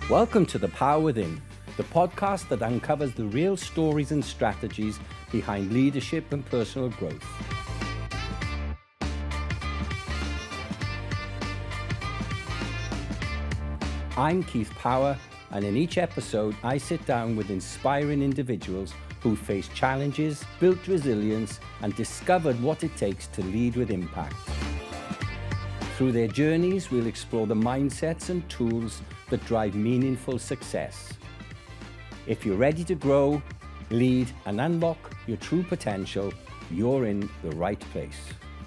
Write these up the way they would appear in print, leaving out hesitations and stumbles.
Welcome to The Power Within, the podcast that uncovers the real stories and strategies behind leadership and personal growth. I'm Keith Power, and in each episode, I sit down with inspiring individuals who faced challenges, built resilience, and discovered what it takes to lead with impact. Through their journeys, we'll explore the mindsets and tools that drive meaningful success. If you're ready to grow, lead, and unlock your true potential, you're in the right place.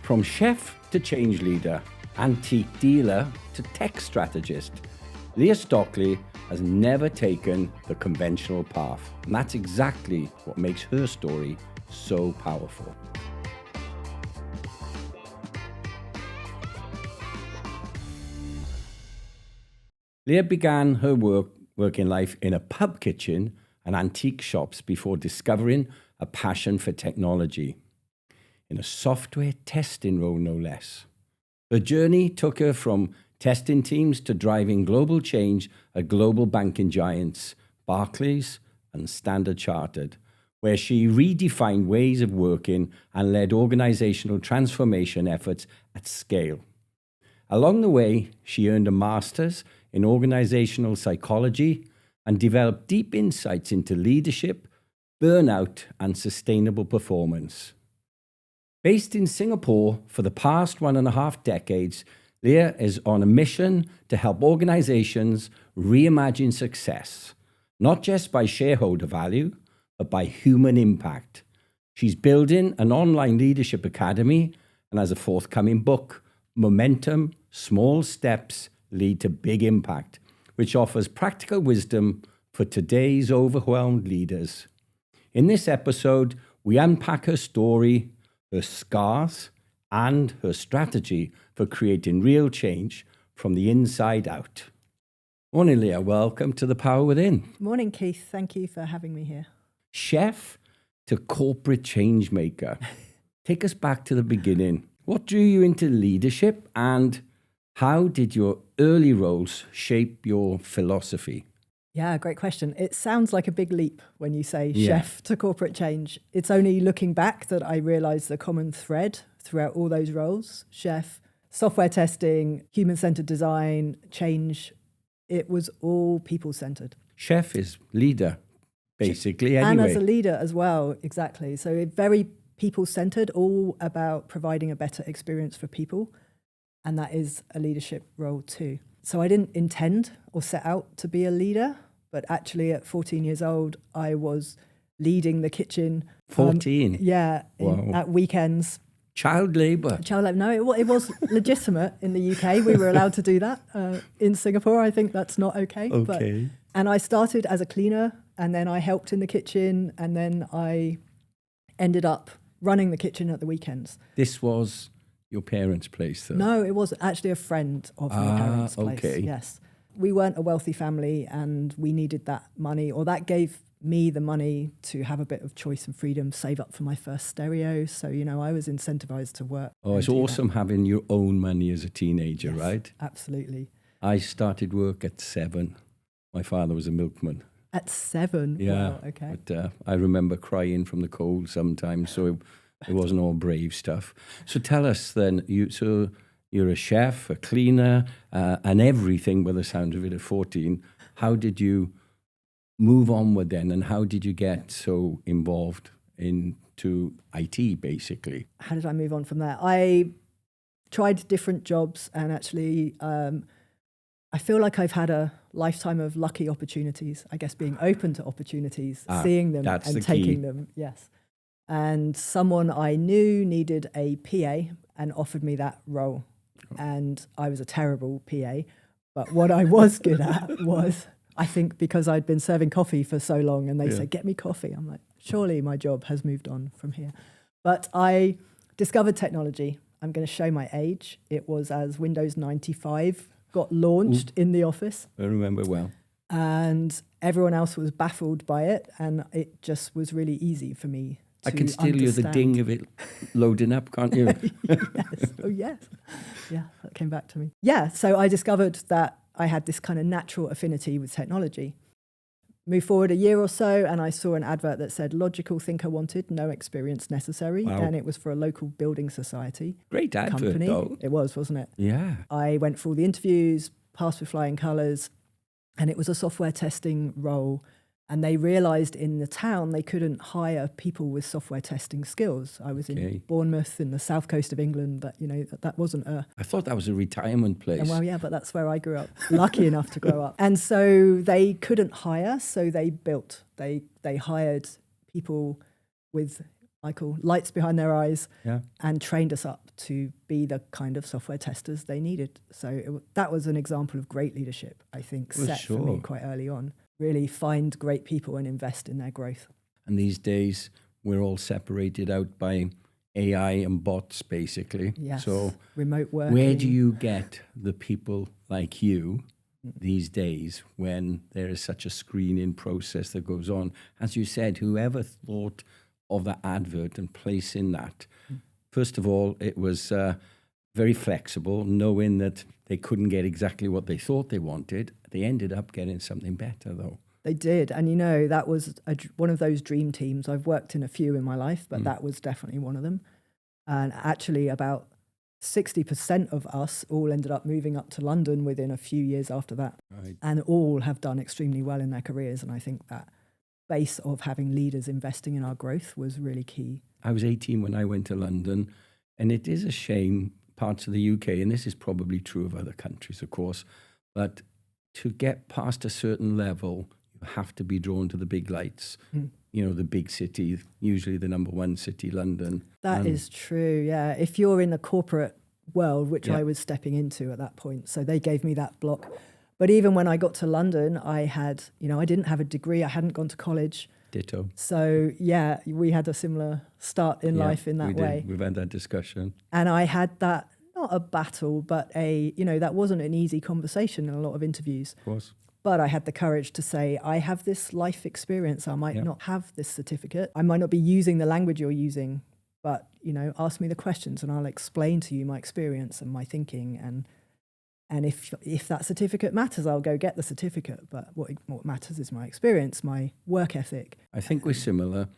From chef to change leader, antique dealer to tech strategist, Leah Stockley has never taken the conventional path. And that's exactly what makes her story so powerful. Leah began her working life in a pub kitchen and antique shops before discovering a passion for technology, in a software testing role no less. Her journey took her from testing teams to driving global change at global banking giants, Barclays and Standard Chartered, where she redefined ways of working and led organizational transformation efforts at scale. Along the way, she earned a master's in organizational psychology and developed deep insights into leadership, burnout, and sustainable performance. Based in Singapore for the past 1.5 decades, Leah is on a mission to help organizations reimagine success, not just by shareholder value, but by human impact. She's building an online leadership academy and has a forthcoming book, Momentum, Small Steps Lead to Big Impact, which offers practical wisdom for today's overwhelmed leaders. In this episode, we unpack her story, her scars, and her strategy for creating real change from the inside out. Morning, Leah. Welcome to The Power Within. Morning, Keith. Thank you for having me here. Chef to corporate change maker. Take us back to the beginning. What drew you into leadership, and how did your early roles shape your philosophy? Yeah, great question. It sounds like a big leap when you say chef to corporate change. It's only looking back that I realized the common thread throughout all those roles: chef, software testing, human-centered design, change. It was all people-centered. Chef is leader, basically, anyway. And as a leader as well, exactly. So very people-centered, all about providing a better experience for people. And that is a leadership role too. So I didn't intend or set out to be a leader, but actually at 14 years old, I was leading the kitchen. 14? At weekends. Child labour? Child labour. No, it was legitimate in the UK. We were allowed to do that. In Singapore, I think that's not okay. Okay. And I started as a cleaner, and then I helped in the kitchen, and then I ended up running the kitchen at the weekends. This was your parents' place, though? No, it was actually a friend of my parents' place. Okay. Yes. We weren't a wealthy family, and we needed that money, or that gave me the money to have a bit of choice and freedom, save up for my first stereo. So, I was incentivized to work. Oh, it's awesome having your own money as a teenager, yes, right? Absolutely. I started work at 7. My father was a milkman. At 7? Yeah. Wow, okay. But I remember crying from the cold sometimes, so it wasn't all brave stuff. So tell us then, you're a chef, a cleaner, and everything by the sound of it at 14. How did you move onward then, and how did you get so involved into IT, basically? How did I move on from there? I tried different jobs, and actually I feel like I've had a lifetime of lucky opportunities, I guess, being open to opportunities, seeing them and taking them. Yes. And someone I knew needed a PA and offered me that role. And I was a terrible PA. But what I was good at was, I think because I'd been serving coffee for so long, and they said, get me coffee. I'm like, surely my job has moved on from here. But I discovered technology. I'm going to show my age. It was as Windows 95 got launched in the office. I remember well. And everyone else was baffled by it. And it just was really easy for me to I can still hear the ding of it loading up, can't you? Yes. Oh, yes. Yeah, that came back to me. Yeah, so I discovered that I had this kind of natural affinity with technology. Move forward a year or so, and I saw an advert that said logical thinker wanted, no experience necessary. Wow. And it was for a local building society. Great advert, company. though. It was, wasn't it? Yeah. I went for all the interviews, passed with flying colours, and it was a software testing role. And they realised in the town they couldn't hire people with software testing skills. I was in Bournemouth, in the south coast of England. That wasn't a... I thought that was a retirement place. Well, yeah, but that's where I grew up. Lucky enough to grow up. And so they couldn't hire, so they built. They hired people with, I call, lights behind their eyes, and trained us up to be the kind of software testers they needed. So that was an example of great leadership, I think, for me quite early on. Really find great people and invest in their growth. And these days, we're all separated out by AI and bots, basically. Yes, so remote working. Where do you get the people like you these days when there is such a screening process that goes on? As you said, whoever thought of the advert and placing that, first of all, it was very flexible, knowing that they couldn't get exactly what they thought they wanted. They ended up getting something better, though. They did. And, that was one of those dream teams. I've worked in a few in my life, but that was definitely one of them. And actually about 60% of us all ended up moving up to London within a few years after that. Right. And all have done extremely well in their careers. And I think that base of having leaders investing in our growth was really key. I was 18 when I went to London, and it is a shame, parts of the UK, and this is probably true of other countries, of course, but to get past a certain level, you have to be drawn to the big lights. The big city, usually the number one city, London. That is true, yeah. If you're in the corporate world, which I was stepping into at that point, so they gave me that block. But even when I got to London, I had, I didn't have a degree, I hadn't gone to college. Ditto. So, yeah, we had a similar start in life in that way. We've had that discussion. And I had that, not a battle, but that wasn't an easy conversation in a lot of interviews. Of course. But I had the courage to say, I have this life experience. I might not have this certificate. I might not be using the language you're using, but, ask me the questions and I'll explain to you my experience and my thinking. And if that certificate matters, I'll go get the certificate. But what matters is my experience, my work ethic. I think we're similar.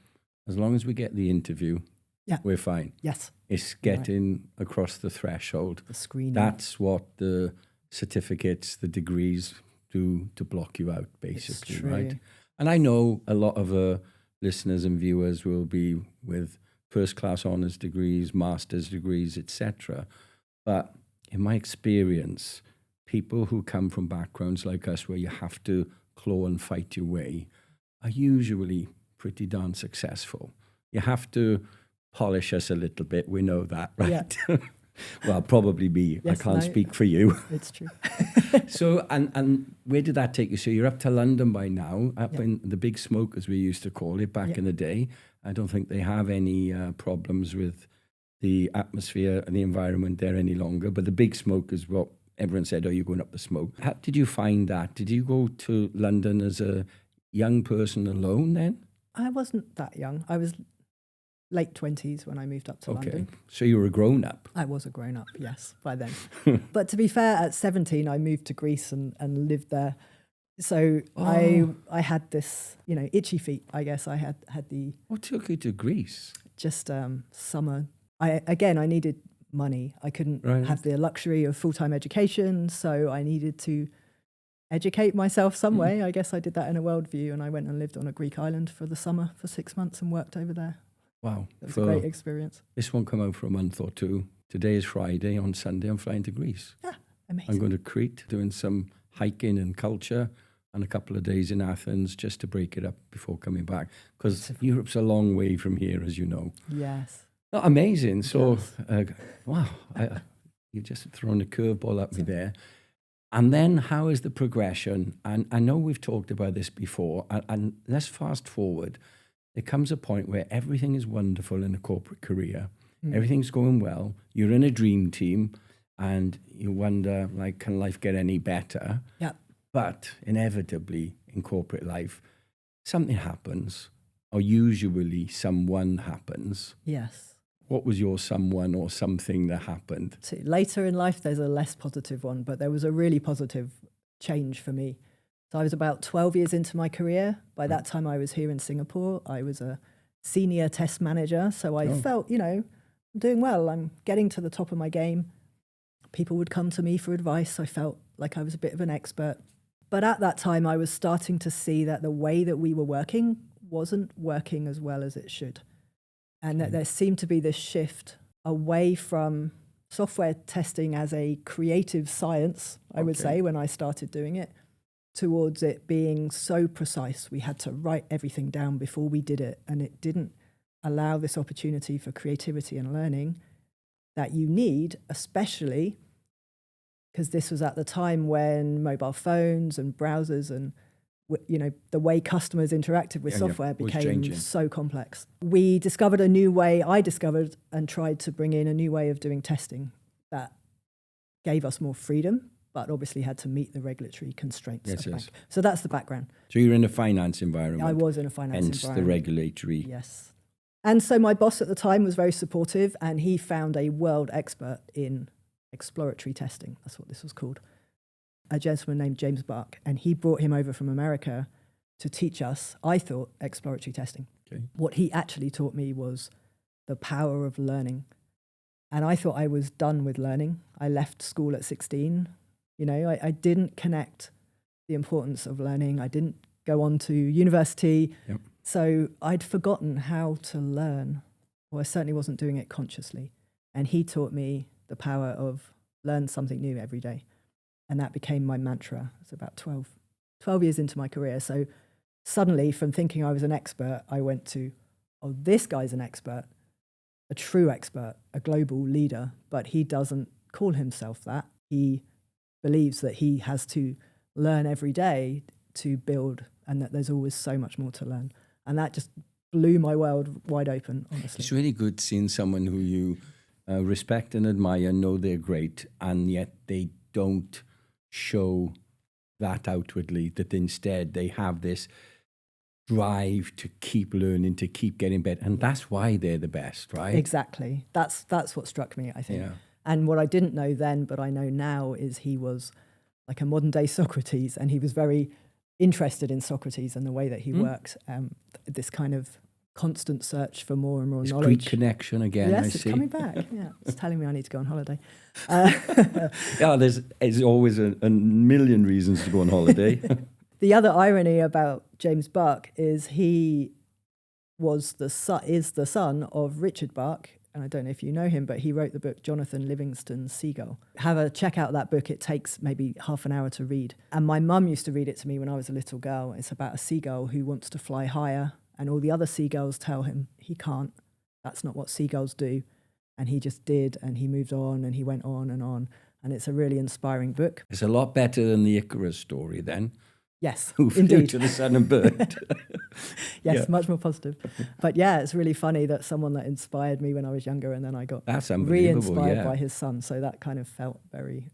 As long as we get the interview, we're fine. Yes. It's getting across the threshold. The screening. That's what the certificates, the degrees do to block you out, basically, right? And I know a lot of listeners and viewers will be with first-class honours degrees, master's degrees, etc. But in my experience, people who come from backgrounds like us where you have to claw and fight your way are usually pretty darn successful. You have to polish us a little bit. We know that, right? Yeah. Well, probably me. Yes, I can't speak for you. It's true. So, and where did that take you? So you're up to London by now, up in the Big Smoke, as we used to call it back in the day. I don't think they have any problems with the atmosphere and the environment there any longer. But the Big Smoke is what everyone said, oh, you're going up the smoke. How did you find that? Did you go to London as a young person alone then? I wasn't that young. I was late 20s when I moved up to London. So you were a grown-up? I was a grown-up, yes, by then. But to be fair, at 17, I moved to Greece and lived there. So I had this, itchy feet, I guess. I had the... What took you to Greece? Just summer. I needed money. I couldn't have the luxury of full-time education, so I needed to educate myself some way. I guess I did that in a worldview, and I went and lived on a Greek island for the summer for 6 months and worked over there. Wow. It was a great experience. This won't come out for a month or two. Today is Friday. On Sunday, I'm flying to Greece. Yeah, amazing. I'm going to Crete, doing some hiking and culture, and a couple of days in Athens just to break it up before coming back. Because Europe's a long way from here, as you know. Yes. Oh, amazing. So, wow, you've just thrown a curveball at me there. And then how is the progression? And I know we've talked about this before, and let's fast forward. There comes a point where everything is wonderful in a corporate career. Everything's going well. You're in a dream team, and you wonder, can life get any better? Yeah. But inevitably, in corporate life, something happens, or usually someone happens. Yes. What was your someone or something that happened? Later in life, there's a less positive one, but there was a really positive change for me. So I was about 12 years into my career. By that time, I was here in Singapore. I was a senior test manager. So I felt, I'm doing well. I'm getting to the top of my game. People would come to me for advice. I felt like I was a bit of an expert. But at that time, I was starting to see that the way that we were working wasn't working as well as it should. And that there seemed to be this shift away from software testing as a creative science, I would say, when I started doing it, towards it being so precise. We had to write everything down before we did it. And it didn't allow this opportunity for creativity and learning that you need, especially because this was at the time when mobile phones and browsers and the way customers interacted with software became so complex. We discovered a new way, I discovered and tried to bring in a new way of doing testing that gave us more freedom, but obviously had to meet the regulatory constraints. Yes. So that's the background. So you're in a finance environment. I was in a finance environment. Hence the regulatory. Yes. And so my boss at the time was very supportive, and he found a world expert in exploratory testing. That's what this was called. A gentleman named James Buck, and he brought him over from America to teach us, I thought, exploratory testing. Okay. What he actually taught me was the power of learning. And I thought I was done with learning. I left school at 16. I didn't connect the importance of learning. I didn't go on to university. Yep. So I'd forgotten how to learn, or I certainly wasn't doing it consciously. And he taught me the power of learn something new every day. And that became my mantra. It's about 12 years into my career. So suddenly, from thinking I was an expert, I went to, this guy's an expert, a true expert, a global leader, but he doesn't call himself that. He believes that he has to learn every day to build, and that there's always so much more to learn. And that just blew my world wide open, honestly. It's really good seeing someone who you respect and admire, know they're great, and yet they don't show that outwardly, that instead they have this drive to keep learning, to keep getting better. And that's why they're the best, right? Exactly. That's what struck me, I think. Yeah. And what I didn't know then, but I know now, is he was like a modern day Socrates, and he was very interested in Socrates and the way that he worked. This kind of constant search for more and more knowledge. Greek connection again. Yes, I it's see. coming back. Yeah, it's telling me I need to go on holiday. Yeah, there's always a million reasons to go on holiday. The other irony about James Buck is he is the son of Richard Buck, and I don't know if you know him, but he wrote the book Jonathan Livingston's Seagull. Check out that book. It takes maybe half an hour to read. And my mum used to read it to me when I was a little girl. It's about a seagull who wants to fly higher, and all the other seagulls tell him he can't. That's not what seagulls do. And he just did, and he moved on, and he went on. And it's a really inspiring book. It's a lot better than the Icarus story then. Yes, who flew to the sun and burned. Yes, much more positive. But yeah, it's really funny that someone that inspired me when I was younger, and then I got re-inspired by his son. So that kind of felt very...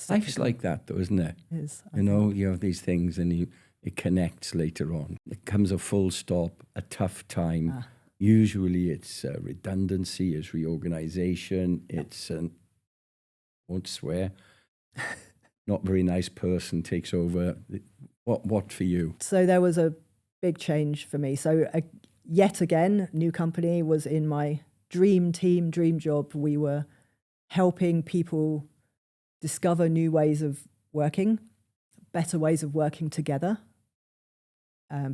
Life's like that though, isn't it? It is. You have these things and it connects later on. It comes a full stop, a tough time. Usually it's redundancy, it's reorganization, it's won't swear, not very nice person takes over. What for you? So there was a big change for me. So yet again, new company, was in my dream team, dream job. We were helping people discover new ways of working, better ways of working together.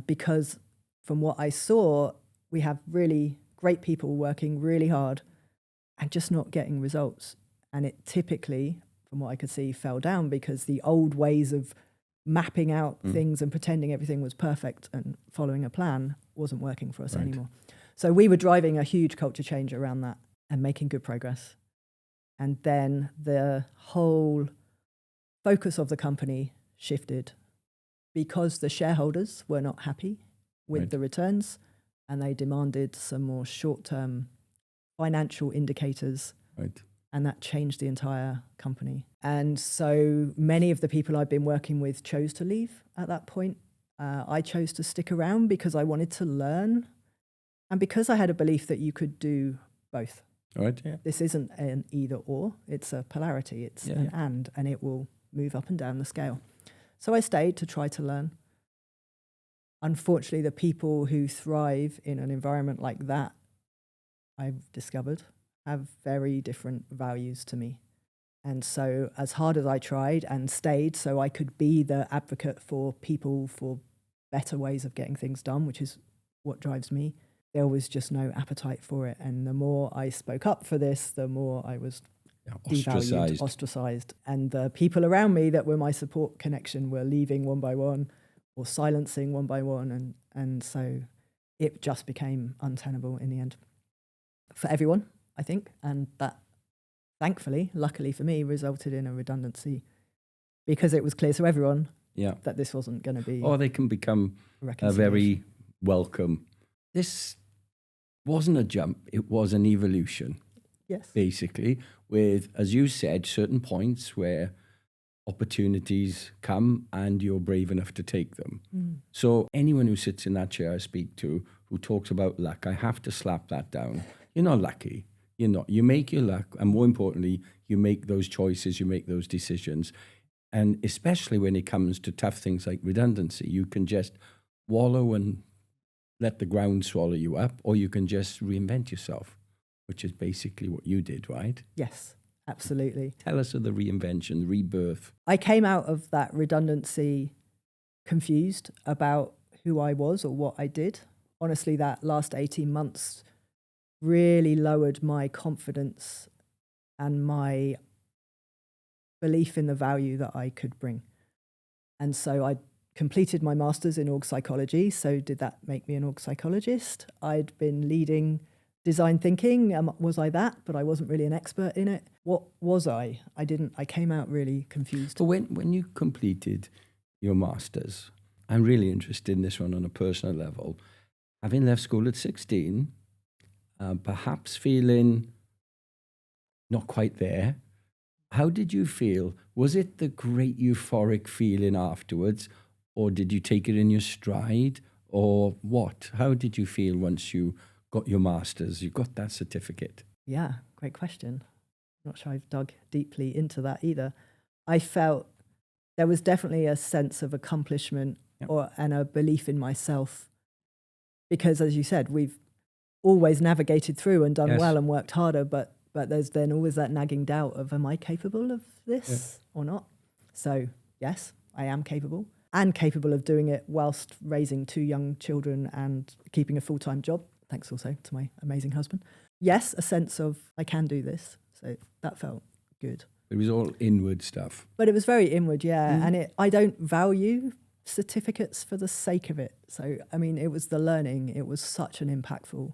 Because from what I saw, we have really great people working really hard and just not getting results. And it typically, from what I could see, fell down because the old ways of mapping out things and pretending everything was perfect and following a plan wasn't working for us anymore. So we were driving a huge culture change around that and making good progress. And then the whole focus of the company shifted because the shareholders were not happy with the returns, and they demanded some more short-term financial indicators. Right. And that changed the entire company. And so many of the people I'd been working with chose to leave at that point. I chose to stick around because I wanted to learn and because I had a belief that you could do both. All right. Yeah. This isn't an either or, it's a polarity, it's an and it will move up and down the scale. So I stayed to try to learn. Unfortunately, the people who thrive in an environment like that, I've discovered, have very different values to me. And so as hard as I tried and stayed so I could be the advocate for people for better ways of getting things done, which is what drives me, there was just no appetite for it. And the more I spoke up for this, the more I was devalued, ostracized. And the people around me that were my support connection were leaving one by one or silencing one by one. And so it just became untenable in the end for everyone, I think. And that, thankfully, luckily for me, resulted in a redundancy because it was clear to everyone that this wasn't going to be. Or they can become a very welcome. This wasn't a jump, it was an evolution. Yes. Basically, with, as you said, certain points where opportunities come and you're brave enough to take them. So anyone who sits in that chair I speak to who talks about luck, I have to slap that down. You're not lucky. You're not. You make your luck, and more importantly, you make those choices, you make those decisions. And especially when it comes to tough things like redundancy, you can just wallow and let the ground swallow you up, or you can just reinvent yourself, which is basically what you did, right? Yes, absolutely. Tell us of the reinvention, rebirth. I came out of that redundancy confused about who I was or what I did. Honestly, that last 18 months really lowered my confidence and my belief in the value that I could bring. And so I completed my master's in org psychology. So did that make me an org psychologist? I'd been leading design thinking. Was I that? But I wasn't really an expert in it. What was I? I came out really confused. So when you completed your master's, I'm really interested in this one on a personal level. Having left school at 16, perhaps feeling not quite there, how did you feel? Was it the great euphoric feeling afterwards, or did you take it in your stride, or what? How did you feel once you got your master's? You got that certificate? Yeah, great question. Not sure I've dug deeply into that either. I felt there was definitely a sense of accomplishment and a belief in myself, because as you said, we've always navigated through and done well and worked harder, but there's then always that nagging doubt of, am I capable of this or not? So yes, I am capable, and capable of doing it whilst raising 2 young children and keeping a full-time job. Thanks also to my amazing husband. Yes, a sense of I can do this. So that felt good. It was all inward stuff. But it was very inward, and I don't value certificates for the sake of it. So, I mean, it was the learning. It was such an impactful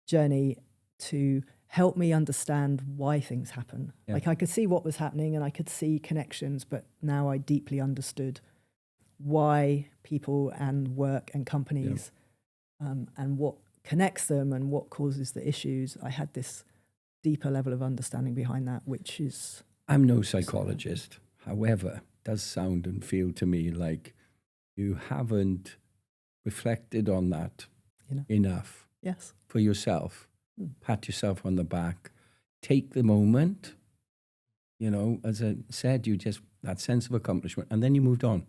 journey to help me understand why things happen. Yeah. Like I could see what was happening and I could see connections, but now I deeply understood why people and work and companies and what connects them and what causes the issues. I had this deeper level of understanding behind that, which is... I'm no psychologist. However, it does sound and feel to me like you haven't reflected on that enough. Yes. For yourself. Pat yourself on the back. Take the moment. You know, as I said, you just, that sense of accomplishment, and then you moved on.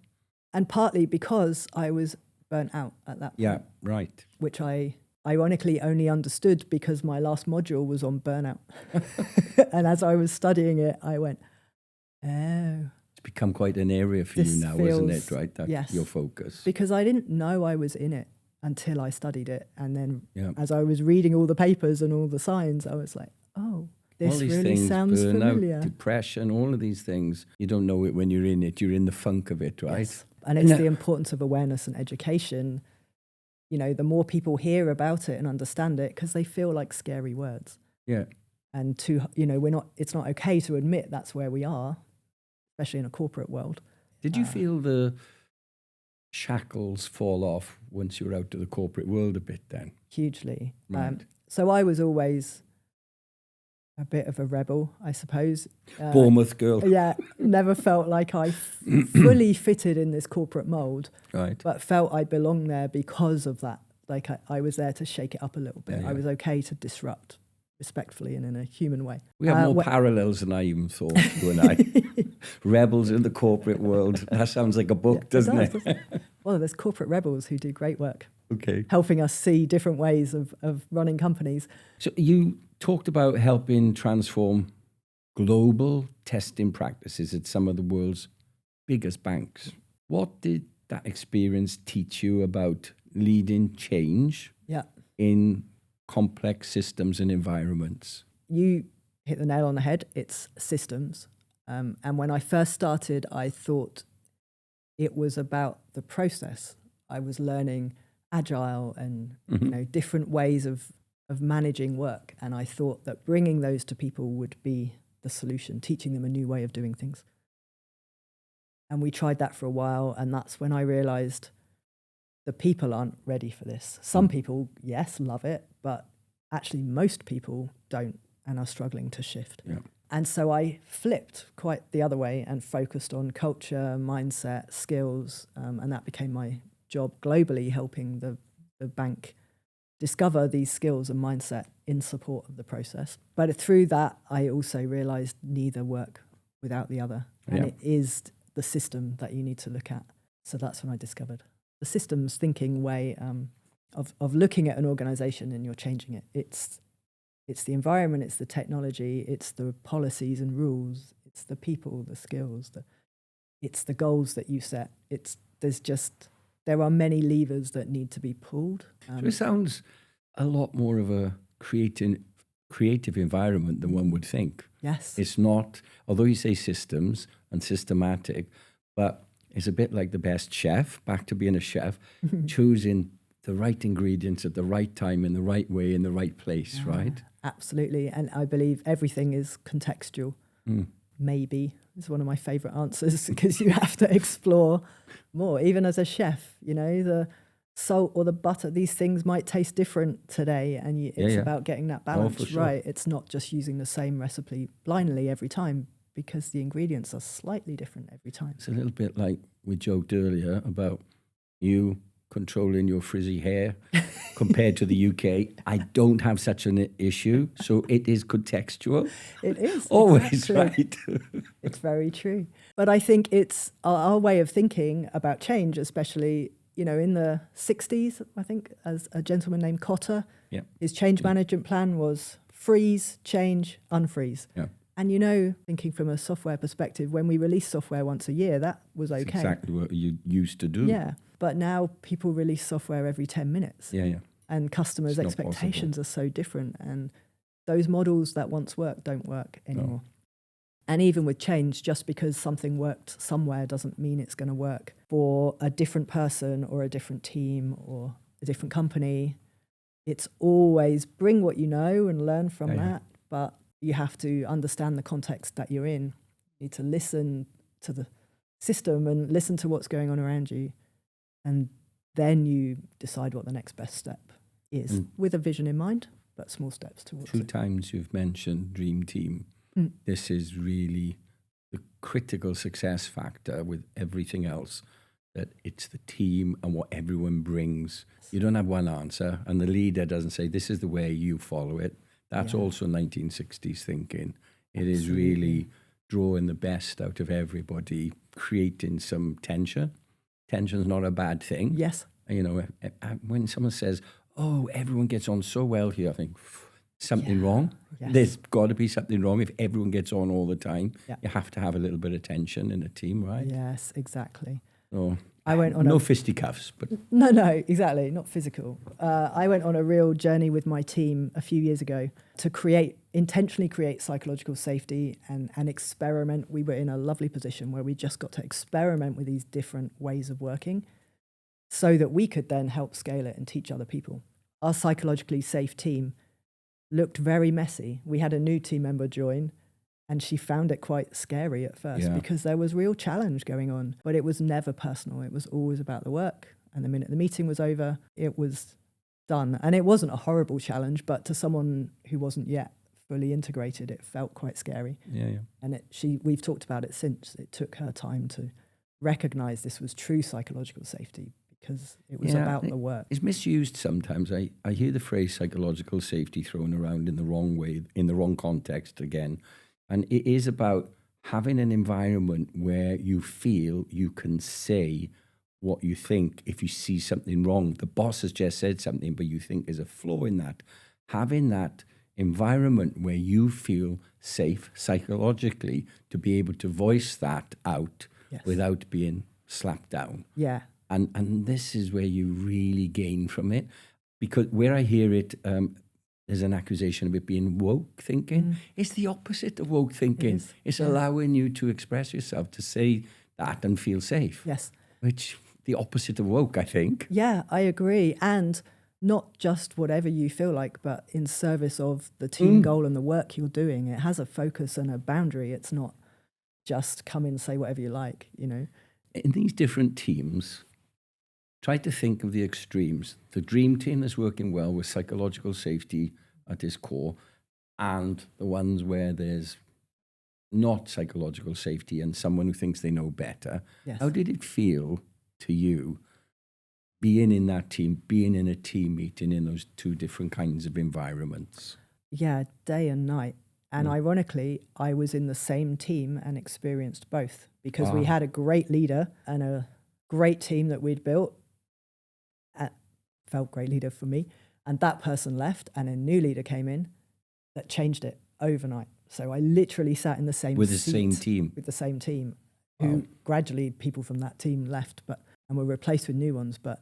And partly because I was burnt out at that point. Yeah, right. Which I ironically only understood because my last module was on burnout. And as I was studying it, I went, oh. It's become quite an area for you now, isn't it, right? That's your focus. Because I didn't know I was in it until I studied it. And then as I was reading all the papers and all the signs, I was like, oh, this really things, sounds burnout, familiar. Depression, all of these things. You don't know it when you're in it. You're in the funk of it, right? Yes. And it's the importance of awareness and education. You know, the more people hear about it and understand it, because they feel like scary words. Yeah. And it's not okay to admit that's where we are, especially in a corporate world. Did you feel the shackles fall off once you were out to the corporate world a bit then? Hugely. Right. So I was always a bit of a rebel, I suppose. Bournemouth girl. Yeah, never felt like I fully fitted in this corporate mold, right? But felt I belonged there because of that. Like I was there to shake it up a little bit. Yeah. I was okay to disrupt respectfully and in a human way. We have more parallels than I even thought, you and I. Rebels in the corporate world. That sounds like a book, doesn't it? Well, there's corporate rebels who do great work. Okay. Helping us see different ways of running companies. So you talked about helping transform global testing practices at some of the world's biggest banks. What did that experience teach you about leading change in complex systems and environments? You hit the nail on the head. It's systems. And when I first started, I thought it was about the process. I was learning agile and different ways of managing work. And I thought that bringing those to people would be the solution, teaching them a new way of doing things. And we tried that for a while. And that's when I realized the people aren't ready for this. Some people, yes, love it, but actually most people don't and are struggling to shift. Yeah. And so I flipped quite the other way and focused on culture, mindset, skills, and that became my job globally, helping the bank discover these skills and mindset in support of the process. But through that, I also realized neither work without the other. And it is the system that you need to look at. So that's when I discovered the systems thinking way of looking at an organization and you're changing it. It's the environment, it's the technology, it's the policies and rules, it's the people, the skills, it's the goals that you set. There are many levers that need to be pulled. So it sounds a lot more of a creative environment than one would think. Yes. It's not, although you say systems and systematic, but it's a bit like the best chef, back to being a chef, choosing the right ingredients at the right time, in the right way, in the right place, right? Absolutely. And I believe everything is contextual. Maybe is one of my favorite answers because you have to explore more. Even as a chef, the salt or the butter, these things might taste different today. And it's about getting that balance right. It's not just using the same recipe blindly every time because the ingredients are slightly different every time. It's a little bit like we joked earlier about you controlling your frizzy hair compared to the UK. I don't have such an issue, so it is contextual. It is. Always exactly. Right. It's very true. But I think it's our way of thinking about change, especially, in the 60s, I think, as a gentleman named Cotter, his change management plan was freeze, change, unfreeze. Yeah. And, thinking from a software perspective, when we release software once a year, that was okay. That's exactly what you used to do. Yeah. But now people release software every 10 minutes. Yeah. And customers' expectations are so different. And those models that once worked don't work anymore. No. And even with change, just because something worked somewhere doesn't mean it's going to work for a different person or a different team or a different company. It's always bring what you know and learn from that. But you have to understand the context that you're in. You need to listen to the system and listen to what's going on around you. And then you decide what the next best step is with a vision in mind, but small steps towards it. 2 times you've mentioned Dream Team. This is really the critical success factor with everything else, that it's the team and what everyone brings. You don't have one answer, and the leader doesn't say, this is the way, you follow it. That's also 1960s thinking. It is really drawing the best out of everybody, creating some tension. Tension's not a bad thing. Yes. When someone says, oh, everyone gets on so well here, I think, something wrong. Yes. There's got to be something wrong if everyone gets on all the time. You have to have a little bit of tension in a team, right? Yes, exactly. So I went on no fisticuffs, but no, exactly, not physical. I went on a real journey with my team a few years ago to intentionally create psychological safety and experiment. We were in a lovely position where we just got to experiment with these different ways of working so that we could then help scale it and teach other people. Our psychologically safe team looked very messy. We had a new team member join, and she found it quite scary at first because there was real challenge going on, but it was never personal. It was always about the work. And the minute the meeting was over, it was done. And it wasn't a horrible challenge, but to someone who wasn't yet fully integrated, it felt quite scary. Yeah. And we've talked about it since. It took her time to recognize this was true psychological safety because it was about the work. It's misused sometimes. I hear the phrase psychological safety thrown around in the wrong way, in the wrong context again. And it is about having an environment where you feel you can say what you think if you see something wrong. The boss has just said something, but you think there's a flaw in that. Having that environment where you feel safe psychologically to be able to voice that out without being slapped down. Yeah. And this is where you really gain from it. Because where I hear it, there's an accusation of it being woke thinking. It's the opposite of woke thinking. It's allowing you to express yourself, to say that and feel safe. Yes. Which, the opposite of woke, I think. Yeah, I agree. And not just whatever you feel like, but in service of the team goal and the work you're doing. It has a focus and a boundary. It's not just come in and say whatever you like, you know. In these different teams, try to think of the extremes. The dream team that's working well with psychological safety at its core, and the ones where there's not psychological safety and someone who thinks they know better. Yes. How did it feel to you being in that team, being in a team meeting in those two different kinds of environments? Yeah, day and night. And ironically, I was in the same team and experienced both, because we had a great leader and a great team that we'd built. Felt great leader for me. And that person left and a new leader came in that changed it overnight. So I literally sat in the same With the seat same team? With the same team, who gradually people from that team left and were replaced with new ones. But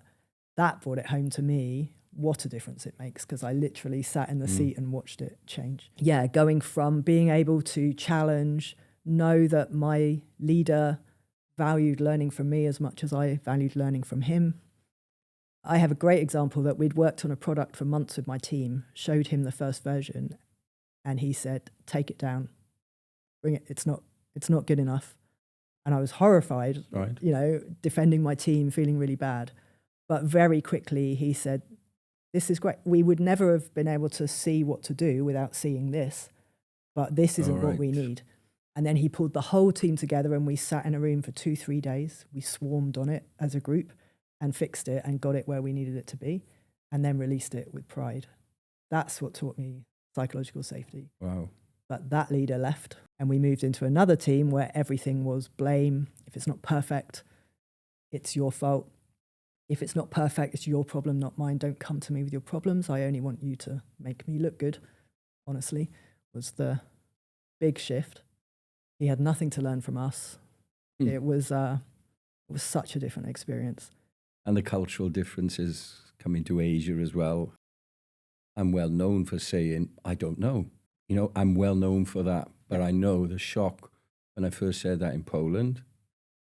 that brought it home to me, what a difference it makes, because I literally sat in the seat and watched it change. Yeah, going from being able to challenge, know that my leader valued learning from me as much as I valued learning from him. I have a great example that we'd worked on a product for months with my team, showed him the first version, and he said, take it down, bring it, it's not good enough. And I was horrified, you know, defending my team, feeling really bad. But very quickly he said, this is great. We would never have been able to see what to do without seeing this, but this isn't what we need. And then he pulled the whole team together and we sat in a room for 2-3 days. We swarmed on it as a group and fixed it and got it where we needed it to be, and then released it with pride. That's what taught me psychological safety. Wow. But that leader left and we moved into another team where everything was blame. If it's not perfect, it's your fault. If it's not perfect, it's your problem, not mine. Don't come to me with your problems. I only want you to make me look good, honestly, was the big shift. He had nothing to learn from us. It was such a different experience. And the cultural differences coming to Asia as well. I'm well known for saying, I don't know. You know, I'm well known for that. But I know the shock when I first said that in Poland,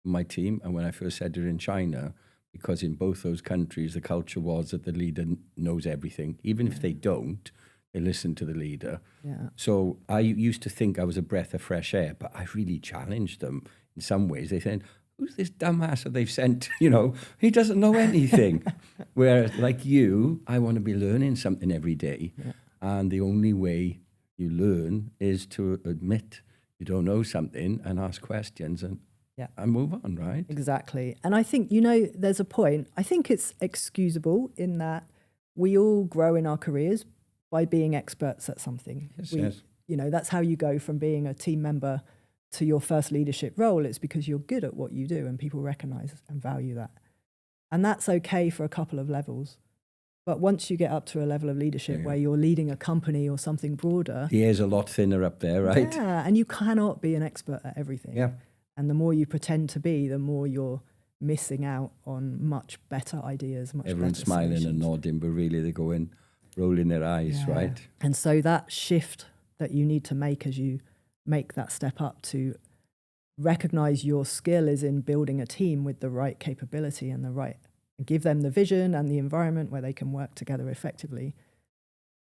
my team, and when I first said it in China, because in both those countries, the culture was that the leader knows everything. Even if they don't, they listen to the leader. Yeah. So I used to think I was a breath of fresh air, but I really challenged them in some ways. They said, who's this dumbass that they've sent? You know, he doesn't know anything. Whereas like you, I want to be learning something every day. Yeah. And the only way you learn is to admit you don't know something and ask questions and move on, right? Exactly. And I think, you know, there's a point. I think it's excusable in that we all grow in our careers by being experts at something. Yes. You know, that's how you go from being a team member to your first leadership role. It's because you're good at what you do and people recognize and value that. And that's okay for a couple of levels. But once you get up to a level of leadership where you're leading a company or something broader. The air's a lot thinner up there, right? Yeah, and you cannot be an expert at everything. Yeah. And the more you pretend to be, the more you're missing out on much better ideas, Everyone's better smiling solutions. and nodding, but really they're going, rolling their eyes, right? And so that shift that you need to make as you make that step up to recognize your skill is in building a team with the right capability and and give them the vision and the environment where they can work together effectively.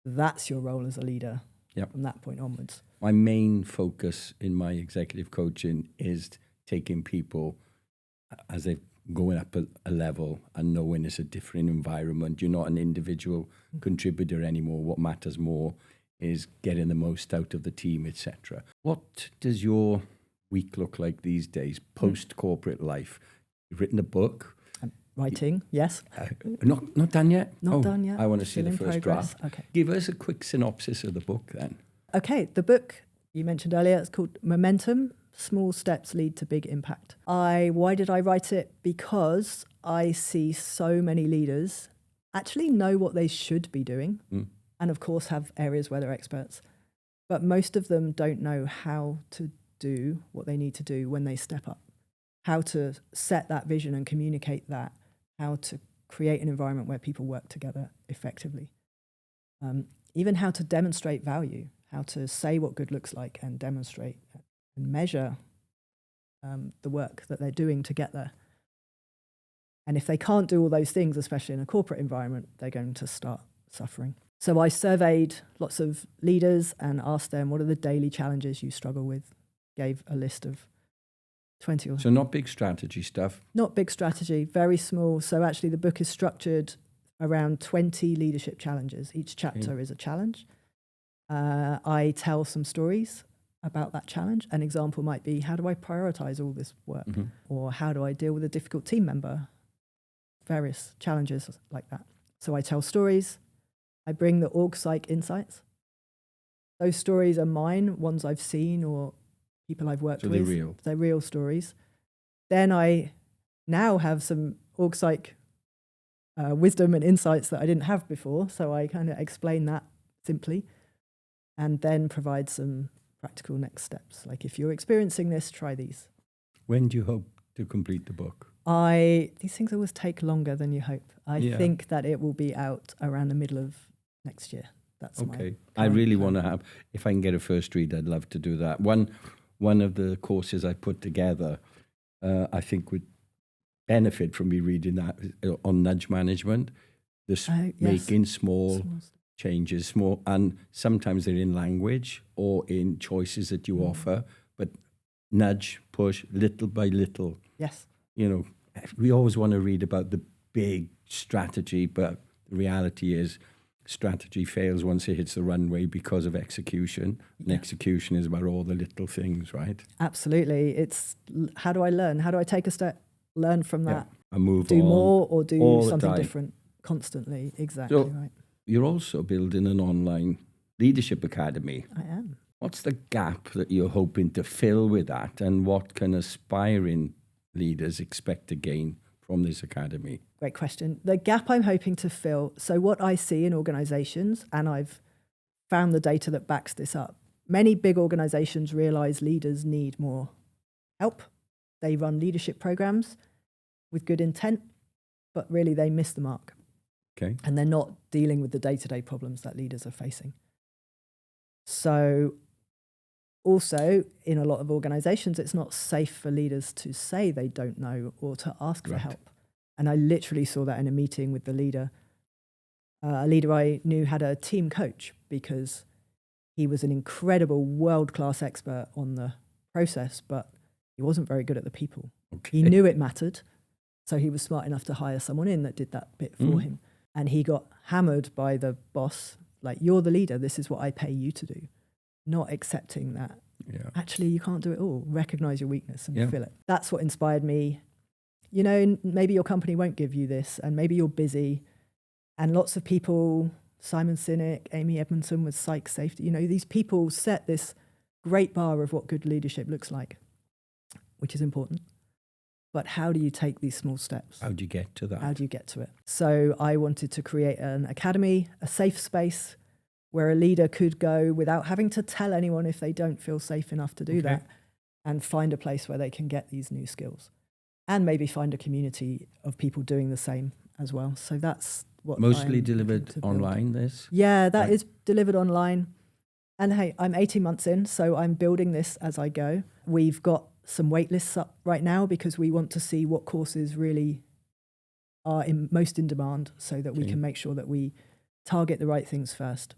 That's your role as a leader from that point onwards. My main focus in my executive coaching is taking people as they're going up a level and knowing it's a different environment. You're not an individual contributor anymore. What matters more is getting the most out of the team, etc. What does your week look like these days, post-corporate life? You've written a book. Writing, yes. Not done yet? Not done yet. I want to see Still the in first progress. draft. Okay. Give us a quick synopsis of the book then. Okay, the book you mentioned earlier, it's called Momentum, Small Steps Lead to Big Impact. Why did I write it? Because I see so many leaders actually know what they should be doing, and of course have areas where they're experts, but most of them don't know how to do what they need to do when they step up, how to set that vision and communicate that, how to create an environment where people work together effectively, even how to demonstrate value, how to say what good looks like and demonstrate and measure the work that they're doing to get there. And if they can't do all those things, especially in a corporate environment, they're going to start suffering. So I surveyed lots of leaders and asked them, what are the daily challenges you struggle with? Gave a list of 20 or so. So not big strategy stuff. Not big strategy, very small. So actually the book is structured around 20 leadership challenges. Each chapter is a challenge. I tell some stories about that challenge. An example might be, how do I prioritize all this work? Or how do I deal with a difficult team member? Various challenges like that. So I tell stories. I bring the org psych insights. Those stories are mine, ones I've seen or people I've worked with. So they're real. They're real stories. Then I now have some org psych wisdom and insights that I didn't have before. So I kind of explain that simply and then provide some practical next steps. Like if you're experiencing this, try these. When do you hope to complete the book? These things always take longer than you hope. I think that it will be out around the middle of next year. That's okay. I really want to have, if I can get a first read, I'd love to do that. One of the courses I put together, I think would benefit from me reading that on nudge management. Making small changes, and sometimes they're in language or in choices that you offer, but nudge, push, little by little. Yes. You know, we always want to read about the big strategy, but the reality is strategy fails once it hits the runway because of execution. And execution is about all the little things, right? Absolutely. It's how do I learn? How do I take a step, learn from that, and move do on more or do something different constantly? Exactly right. You're also building an online leadership academy. I am. What's the gap that you're hoping to fill with that, and what can aspiring leaders expect to gain from this academy? Great question. The gap I'm hoping to fill, so what I see in organizations, and I've found the data that backs this up, many big organizations realize leaders need more help. They run leadership programs with good intent, but really they miss the mark. Okay. And they're not dealing with the day-to-day problems that leaders are facing. So also, in a lot of organizations, it's not safe for leaders to say they don't know or to ask for help. And I literally saw that in a meeting with the leader. A leader I knew had a team coach because he was an incredible world-class expert on the process, but he wasn't very good at the people. Okay. He knew it mattered, so he was smart enough to hire someone in that did that bit for him. And he got hammered by the boss, like, you're the leader, this is what I pay you to do. Not accepting that. Actually, you can't do it all. Recognize your weakness and fill it. That's what inspired me. You know, maybe your company won't give you this, and maybe you're busy. And lots of people, Simon Sinek, Amy Edmondson with Psych Safety, you know, these people set this great bar of what good leadership looks like, which is important. But how do you take these small steps? How do you get to that? How do you get to it? So I wanted to create an academy, a safe space where a leader could go without having to tell anyone if they don't feel safe enough to do that, and find a place where they can get these new skills and maybe find a community of people doing the same as well. So that's what mostly delivered online, this? Yeah, that is delivered online. And hey, I'm 18 months in, so I'm building this as I go. We've got some wait lists up right now because we want to see what courses really are most in demand so that we can make sure that we target the right things first.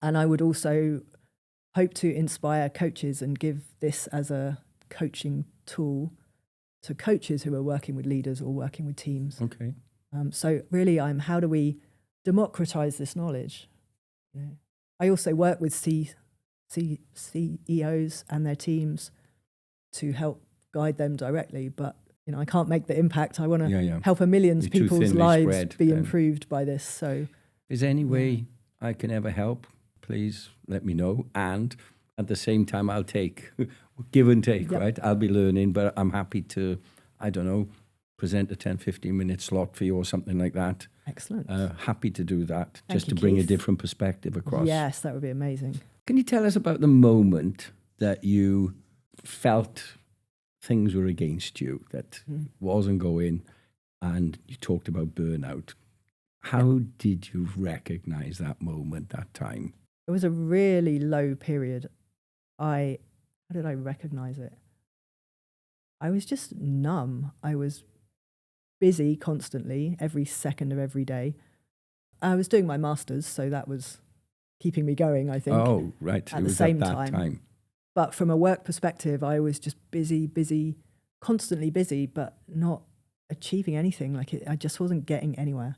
And I would also hope to inspire coaches and give this as a coaching tool to coaches who are working with leaders or working with teams. Okay. So really, how do we democratize this knowledge? Yeah. I also work with CEOs and their teams to help guide them directly, but you know, I can't make the impact. I want to Yeah. help a millions You're too people's thinly lives spread, be then. improved by this. So Is there any way I can ever help? Please let me know. And at the same time, I'll take, give and take, Yep. right? I'll be learning, but I'm happy to, I don't know, present a 10, 15-minute slot for you or something like that. excellent. Happy to do that, Thank just you, to bring a Keith. different perspective across. Yes, that would be amazing. Can you tell us about the moment that you felt things were against you, that wasn't going, and you talked about burnout? How did you recognize that moment, that time? It was a really low period. How did I recognize it? I was just numb. I was busy constantly, every second of every day. I was doing my master's, so that was keeping me going, I think. Oh, right. At It the was same at that time. But from a work perspective, I was just busy, constantly busy, but not achieving anything. I just wasn't getting anywhere.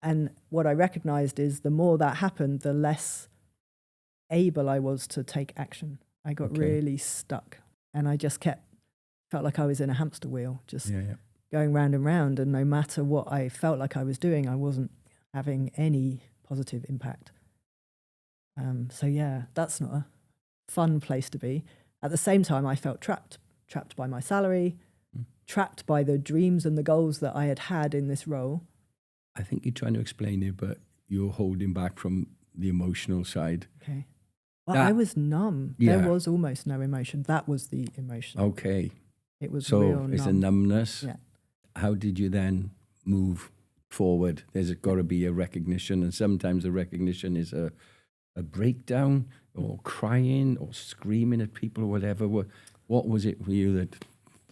And what I recognized is the more that happened, the less able I was to take action. I got really stuck, and I just felt like I was in a hamster wheel, just going round and round. And no matter what I felt like I was doing, I wasn't having any positive impact. So yeah, that's not a fun place to be. At the same time, I felt trapped by my salary, trapped by the dreams and the goals that I had in this role. I think you're trying to explain it, but you're holding back from the emotional side. Okay. Well, I was numb. Yeah. There was almost no emotion. That was the emotion. Okay. It was So real numb. it's a numbness. Yeah. How did you then move forward? There's got to be a recognition, and sometimes the recognition is a breakdown or crying or screaming at people or whatever. What was it for you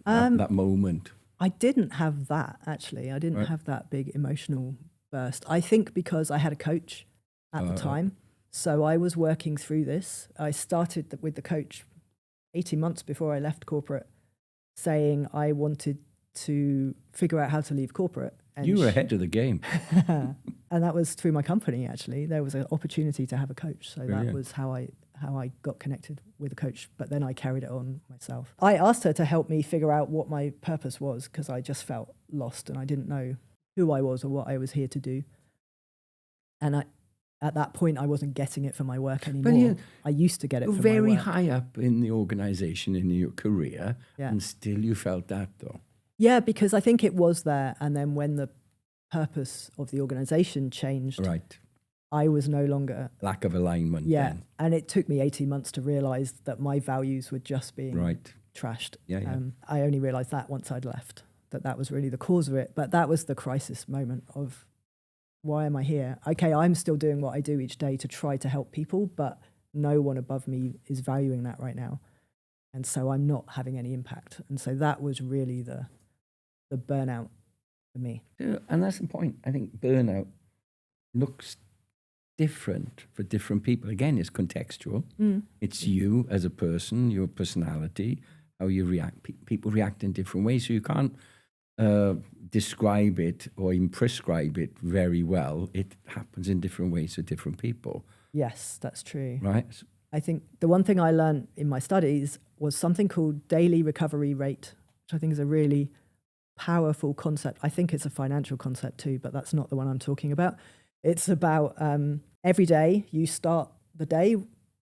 that moment? I didn't have that, actually. I didn't have that big emotional burst. I think because I had a coach at the time. So I was working through this. I started with the coach 18 months before I left corporate, saying I wanted to figure out how to leave corporate. And You were ahead of the game. and that was through my company, actually. There was an opportunity to have a coach. So Brilliant. that was how I got connected with a coach, but then I carried it on myself. I asked her to help me figure out what my purpose was, because I just felt lost and I didn't know who I was or what I was here to do. And at that point, I wasn't getting it for my work anymore. I used to get it for my work. You're very high up in the organization in your career, Yeah. and still you felt that, though. Yeah, because I think it was there. And then when the purpose of the organization changed, Right. I was no longer... Lack of alignment. Yeah, Then. and it took me 18 months to realize that my values were just being trashed. Yeah. I only realized that once I'd left, that was really the cause of it. But that was the crisis moment of, why am I here? Okay, I'm still doing what I do each day to try to help people, but no one above me is valuing that right now. And so I'm not having any impact. And so that was really the burnout for me. Yeah, and that's the point. I think burnout looks different for different people. Again, it's contextual. It's you as a person, your personality, how you react. People react in different ways, so you can't describe it or even prescribe it very well. It happens in different ways to different people. Yes, that's true. Right? I think the one thing I learned in my studies was something called daily recovery rate, which I think is a really powerful concept. I think it's a financial concept too, but that's not the one I'm talking about. It's about every day you start the day,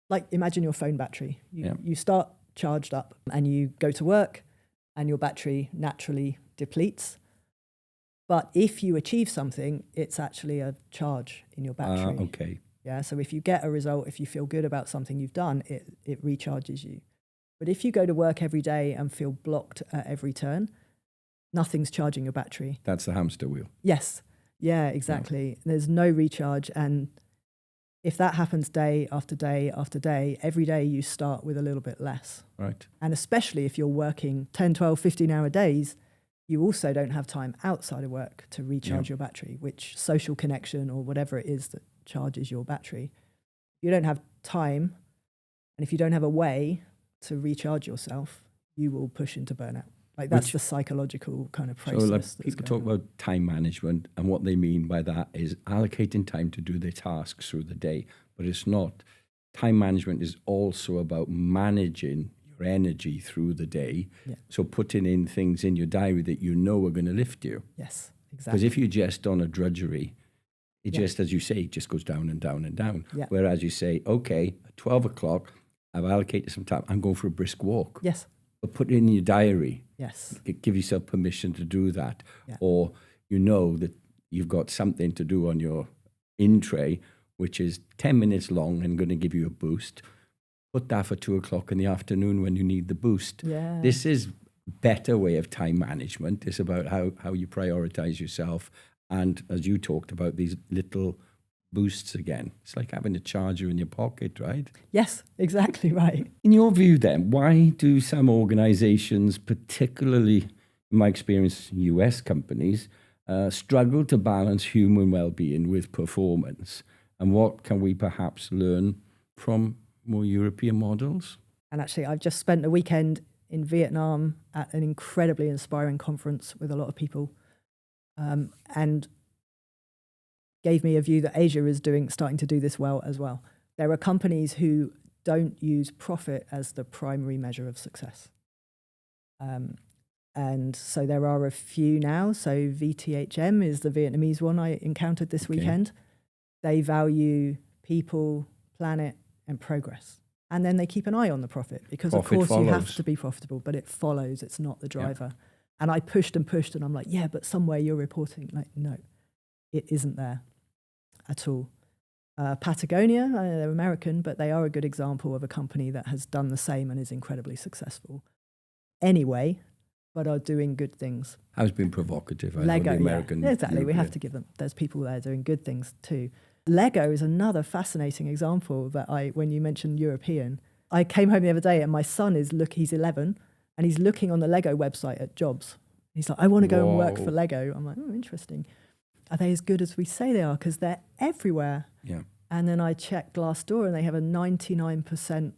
like imagine your phone battery. You start charged up and you go to work and your battery naturally depletes. But if you achieve something, it's actually a charge in your battery. Okay. Yeah, so if you get a result, if you feel good about something you've done, it recharges you. But if you go to work every day and feel blocked at every turn, nothing's charging your battery. That's the hamster wheel. Yes. Yeah, exactly. There's no recharge. And if that happens day after day after day, every day you start with a little bit less. Right. And especially if you're working 10, 12, 15-hour days, you also don't have time outside of work to recharge your battery, which social connection or whatever it is that charges your battery. You don't have time, and if you don't have a way to recharge yourself, you will push into burnout. Like that's the psychological kind of process. So like people talk about time management, and what they mean by that is allocating time to do their tasks through the day. But it's not. Time management is also about managing your your energy through the day. Yeah. So putting in things in your diary that you know are going to lift you. Yes, Because exactly. if you're just on a drudgery, it Yeah. just, as you say, it just goes down and down and down. Yeah. Whereas you say, okay, at 12 o'clock, I've allocated some time, I'm going for a brisk walk. Yes. But put it in your diary. Yes. Give yourself permission to do that. Yeah. Or you know that you've got something to do on your in tray, which is 10 minutes long and going to give you a boost. Put that for 2 o'clock in the afternoon when you need the boost. Yeah. This is better way of time management. It's about how you prioritize yourself. And as you talked about, these little boosts again. It's like having a charger in your pocket, right? Yes, exactly right. In your view then, why do some organizations, particularly in my experience, US companies, struggle to balance human well-being with performance? And what can we perhaps learn from more European models? And actually, I've just spent a weekend in Vietnam at an incredibly inspiring conference with a lot of people, and gave me a view that Asia is starting to do this well as well. There are companies who don't use profit as the primary measure of success. And so there are a few now. So VTHM is the Vietnamese one I encountered this weekend. They value people, planet, and progress. And then they keep an eye on the profit because, Profit of course, follows. you have to be profitable, but it follows. It's not the driver. And I pushed and pushed, and I'm like, yeah, but somewhere you're reporting. Like, no, it isn't there at all. Patagonia, I know they're American, but they are a good example of a company that has done the same and is incredibly successful anyway, but are doing good things. Has been provocative. I Lego, know the American. yeah, exactly. We have European. to give them. There's people there doing good things too. Lego is another fascinating example that when you mentioned European, I came home the other day and my son he's 11 and he's looking on the Lego website at jobs. He's like, I want to go and work for Lego. I'm like, oh, interesting. Are they as good as we say they are? Because they're everywhere. Yeah. And then I checked Glassdoor and they have a 99%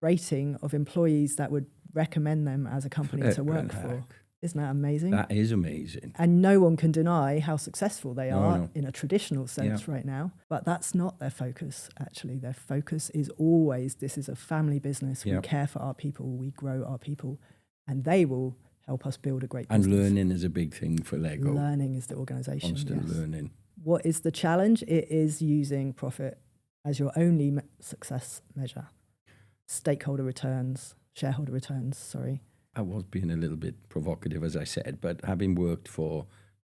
rating of employees that would recommend them as a company to work for. Isn't that amazing? That is amazing. And no one can deny how successful they are No. in a traditional sense right now. But that's not their focus, actually. Their focus is always, this is a family business. We care for our people. We grow our people. And they will help us build a great business. And learning is a big thing for Lego. Learning is the organization. Constant learning. What is the challenge? It is using profit as your only success measure. Stakeholder returns, shareholder returns, sorry. I was being a little bit provocative, as I said, but having worked for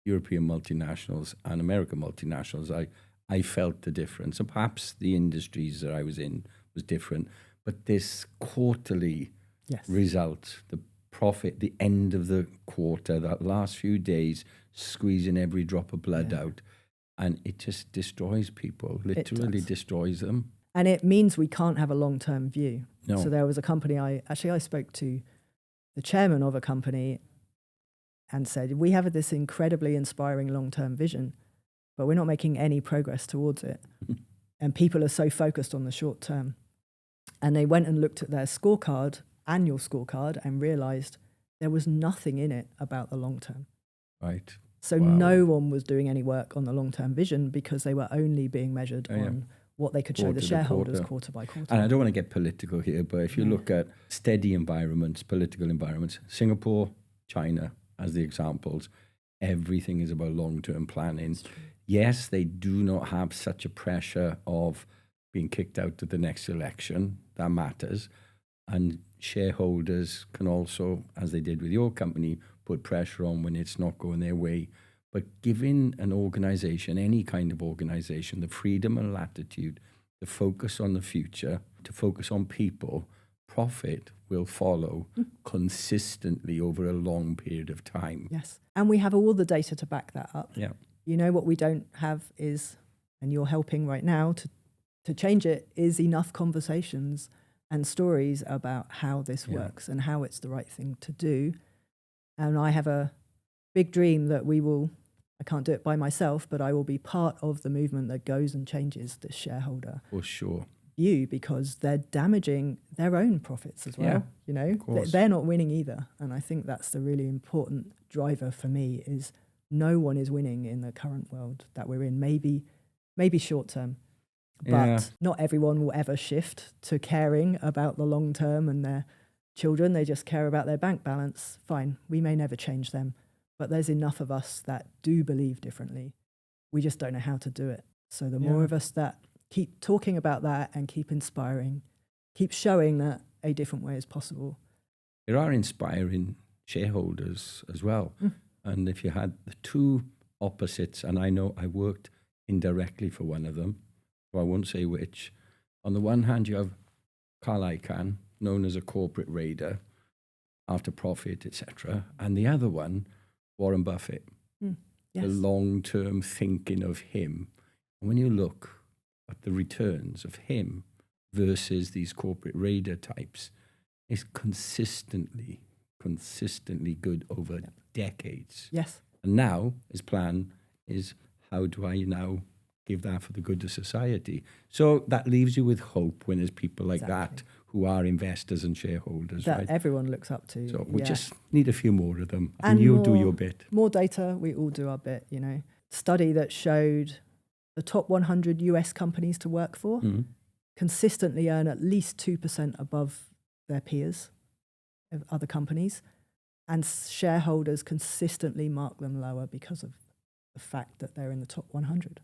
European multinationals and American multinationals, I felt the difference. And perhaps the industries that I was in was different. But this quarterly result, the profit, the end of the quarter, that last few days, squeezing every drop of blood out, and it just destroys people, literally destroys them. And it means we can't have a long-term view. No. So there was a company, I spoke to the chairman of a company and said, we have this incredibly inspiring long-term vision, but we're not making any progress towards it. And people are so focused on the short term. And they went and looked at their scorecard, annual scorecard, and realized there was nothing in it about the long term. Right. So no one was doing any work on the long-term vision because they were only being measured on what they could show the shareholders quarter by quarter. And I don't want to get political here, but if you look at steady environments, political environments, Singapore, China, as the examples, everything is about long-term planning. Yes, they do not have such a pressure of being kicked out of the next election. That matters. And shareholders can also, as they did with your company, put pressure on when it's not going their way. But giving an organization, any kind of organization, the freedom and latitude to focus on the future, to focus on people, profit will follow consistently over a long period of time. Yes. And we have all the data to back that up. Yeah. You know, what we don't have is, and you're helping right now to change it, is enough conversations and stories about how this works and how it's the right thing to do. And I have a big dream that I can't do it by myself, but I will be part of the movement that goes and changes the shareholder For sure. view, because they're damaging their own profits as well. Yeah, you know, they're not winning either. And I think that's the really important driver for me, is no one is winning in the current world that we're in. Maybe short term, but not everyone will ever shift to caring about the long term and their children, they just care about their bank balance. Fine, we may never change them, but there's enough of us that do believe differently. We just don't know how to do it. So the more of us that keep talking about that and keep inspiring, keep showing that a different way is possible. There are inspiring shareholders as well. And if you had the two opposites, and I know I worked indirectly for one of them, so I won't say which. On the one hand, you have Carl Icahn, known as a corporate raider, after profit, etc. And the other one, Warren Buffett, the long-term thinking of him. And when you look at the returns of him versus these corporate raider types, it's consistently good over decades. Yes. And now his plan is, how do I now give that for the good of society? So that leaves you with hope when there's people like that who are investors and shareholders, that right? everyone looks up to. So we just need a few more of them, and you'll do your bit. More data, we all do our bit, Study that showed the top 100 US companies to work for consistently earn at least 2% above their peers of other companies, and shareholders consistently mark them lower because of the fact that they're in the top 100.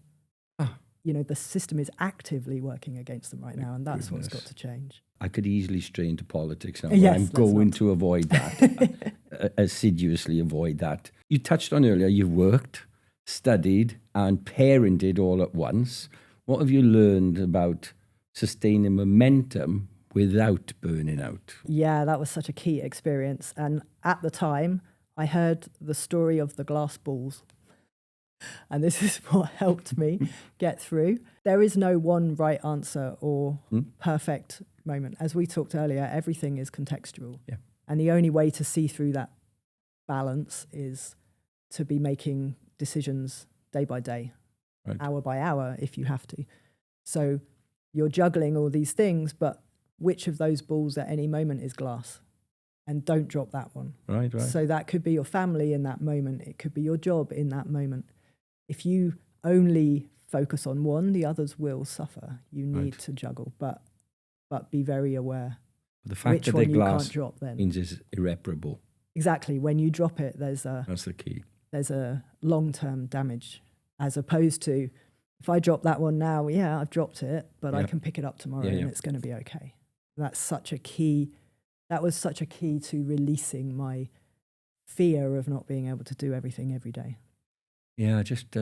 The system is actively working against them right now, and that's what's got to change. I could easily stray into politics now, but I'm going to avoid that, assiduously avoid that. You touched on earlier, you've worked, studied, and parented all at once. What have you learned about sustaining momentum without burning out? Yeah, that was such a key experience. And at the time, I heard the story of the glass balls. And this is what helped me get through. There is no one right answer or perfect moment. As we talked earlier, everything is contextual. Yeah. And the only way to see through that balance is to be making decisions day by day, hour by hour, if you have to. So you're juggling all these things, but which of those balls at any moment is glass? And don't drop that one. Right. So that could be your family in that moment. It could be your job in that moment. If you only focus on one, the others will suffer. You need to juggle, but be very aware. The fact which that one the you glass can't drop then. means it's irreparable. Exactly. When you drop it, that's the key. There's a long-term damage, as opposed to if I drop that one now, I've dropped it, but I can pick it up tomorrow and it's going to be okay. That's such a key. That was such a key to releasing my fear of not being able to do everything every day. Yeah, I just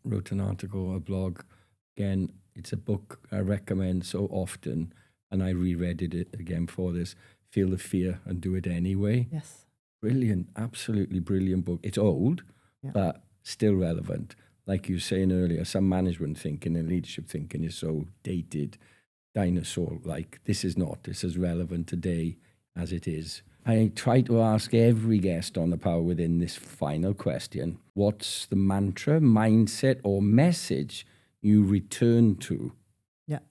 wrote an article, a blog. Again, it's a book I recommend so often, and I reread it again for this. Feel the fear and do it anyway. Yes. Brilliant, absolutely brilliant book. It's old, but still relevant. Like you were saying earlier, some management thinking and leadership thinking is so dated, dinosaur-like. This is not. This is relevant today as it is. I try to ask every guest on The Power Within this final question. What's the mantra, mindset, or message you return to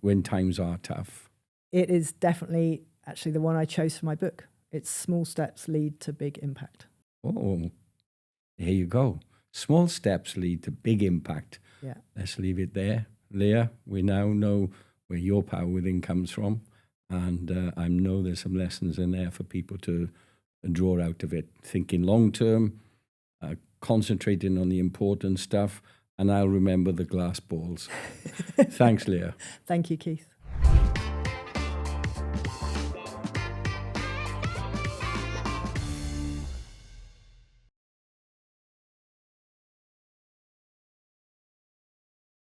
when times are tough? It is definitely actually the one I chose for my book. It's small steps lead to big impact. Oh, here you go. Small steps lead to big impact. Yeah. Let's leave it there. Leah, we now know where your power within comes from. And I know there's some lessons in there for people to draw out of it. Thinking long-term, concentrating on the important stuff, and I'll remember the glass balls. Thanks, Leah. Thank you, Keith.